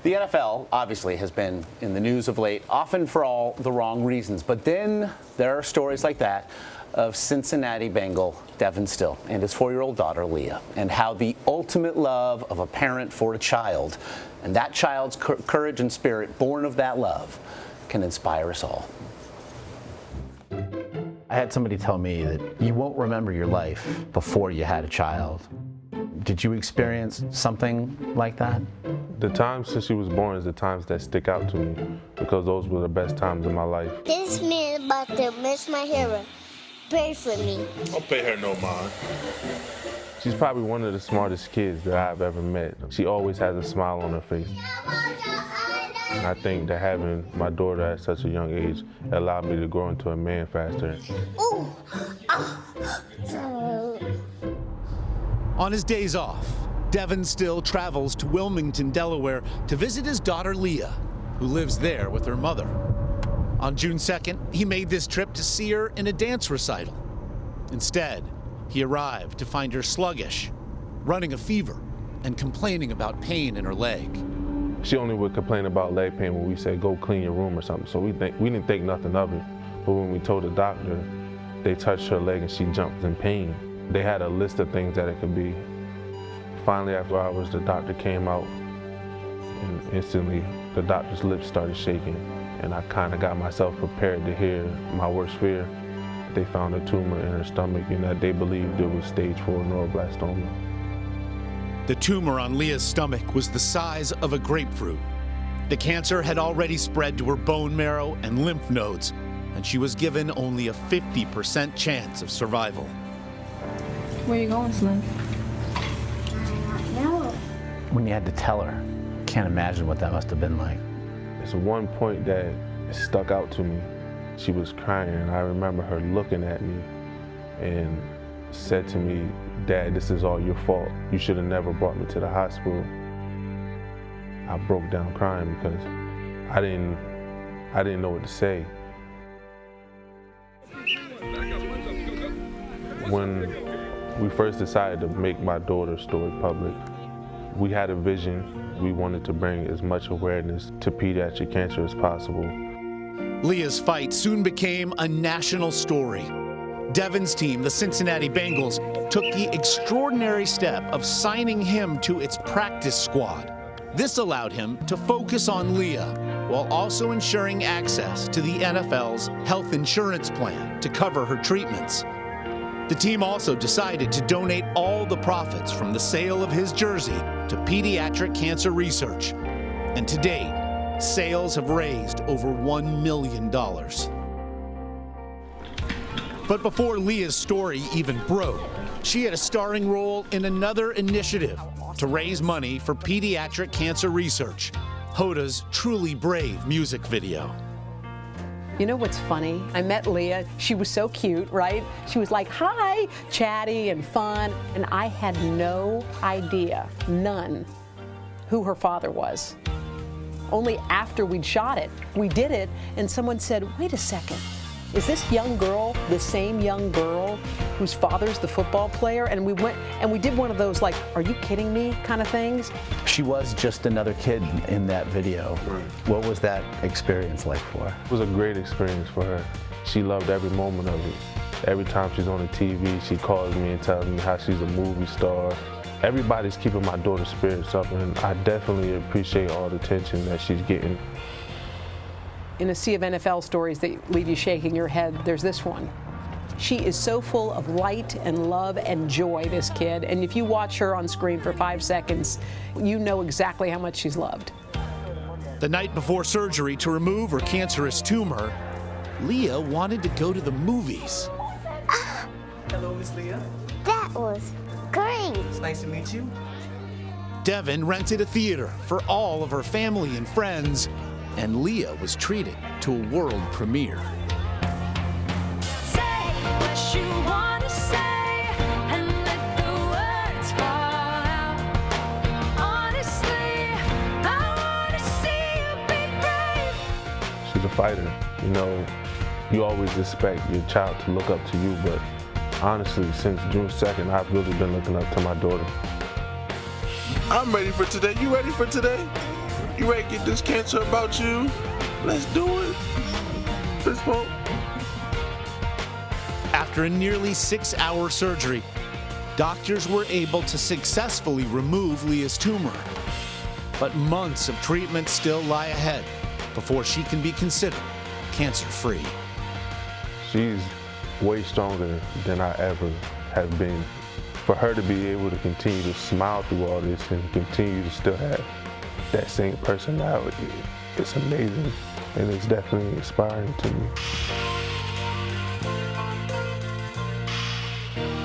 The NFL obviously has been in the news of late, often for all the wrong reasons. But then there are stories like that of Cincinnati Bengal Devon Still and his 4-year-old daughter Leah, and how the ultimate love of a parent for a child and that child's courage and spirit born of that love can inspire us all. I had somebody tell me that you won't remember your life before you had a child. Did you experience something like that? The times since she was born is the times that stick out to me, because those were the best times in my life. This man about to miss my hero. Pray for me. Don't pay her no mind. She's probably one of the smartest kids that I've ever met. She always has a smile on her face. And I think that having my daughter at such a young age allowed me to grow into a man faster. Ooh. On his days off, Devon Still travels to Wilmington, Delaware to visit his daughter Leah, who lives there with her mother. On June 2nd, he made this trip to see her in a dance recital. Instead, he arrived to find her sluggish, running a fever, and complaining about pain in her leg. She only would complain about leg pain when we said, go clean your room or something, so we didn't think nothing of it. But when we told the doctor, they touched her leg and she jumped in pain. They had a list of things that it could be. Finally, after hours, the doctor came out, and instantly the doctor's lips started shaking. And I kind of got myself prepared to hear my worst fear. They found a tumor in her stomach and that they believed it was stage 4 neuroblastoma. The tumor on Leah's stomach was the size of a grapefruit. The cancer had already spread to her bone marrow and lymph nodes, and she was given only a 50% chance of survival. Where are you going, Slim? No. When you had to tell her, can't imagine what that must have been like. It's one point that stuck out to me. She was crying, and I remember her looking at me and said to me, "Dad, this is all your fault. You should have never brought me to the hospital." I broke down crying because I didn't know what to say. When we first decided to make my daughter's story public, we had a vision. We wanted to bring as much awareness to pediatric cancer as possible. Leah's fight soon became a national story. Devon's team, the Cincinnati Bengals, took the extraordinary step of signing him to its practice squad. This allowed him to focus on Leah, while also ensuring access to the NFL's health insurance plan to cover her treatments. The team also decided to donate all the profits from the sale of his jersey to pediatric cancer research. And to date, sales have raised over $1 million. But before Leah's story even broke, she had a starring role in another initiative to raise money for pediatric cancer research, Hoda's Truly Brave music video. You know what's funny? I met Leah. She was so cute, right? She was like, hi, chatty and fun. And I had no idea, none, who her father was. Only after we'd shot it, we did it, and someone said, wait a second. Is this young girl the same young girl whose father's the football player? And we went and we did one of those like, are you kidding me kind of things. She was just another kid in that video. What was that experience like for her? It was a great experience for her. She loved every moment of it. Every time she's on the TV, she calls me and tells me how she's a movie star. Everybody's keeping my daughter's spirits up, and I definitely appreciate all the attention that she's getting. In a sea of NFL stories that leave you shaking your head, there's this one. She is so full of light and love and joy, this kid. And if you watch her on screen for 5 seconds, you know exactly how much she's loved. The night before surgery to remove her cancerous tumor, Leah wanted to go to the movies. Hello, Miss Leah. That was great. It's nice to meet you. Devon rented a theater for all of her family and friends, and Leah was treated to a world premiere. She's a fighter. You know, you always expect your child to look up to you, but honestly, since June 2nd, I've really been looking up to my daughter. I'm ready for today. You ready for today? You ready to get this cancer about you? Let's do it. Fist bump. After a nearly 6-hour surgery, doctors were able to successfully remove Leah's tumor. But months of treatment still lie ahead before she can be considered cancer-free. She's way stronger than I ever have been. For her to be able to continue to smile through all this and continue to still have that same personality, it's amazing, and it's definitely inspiring to me.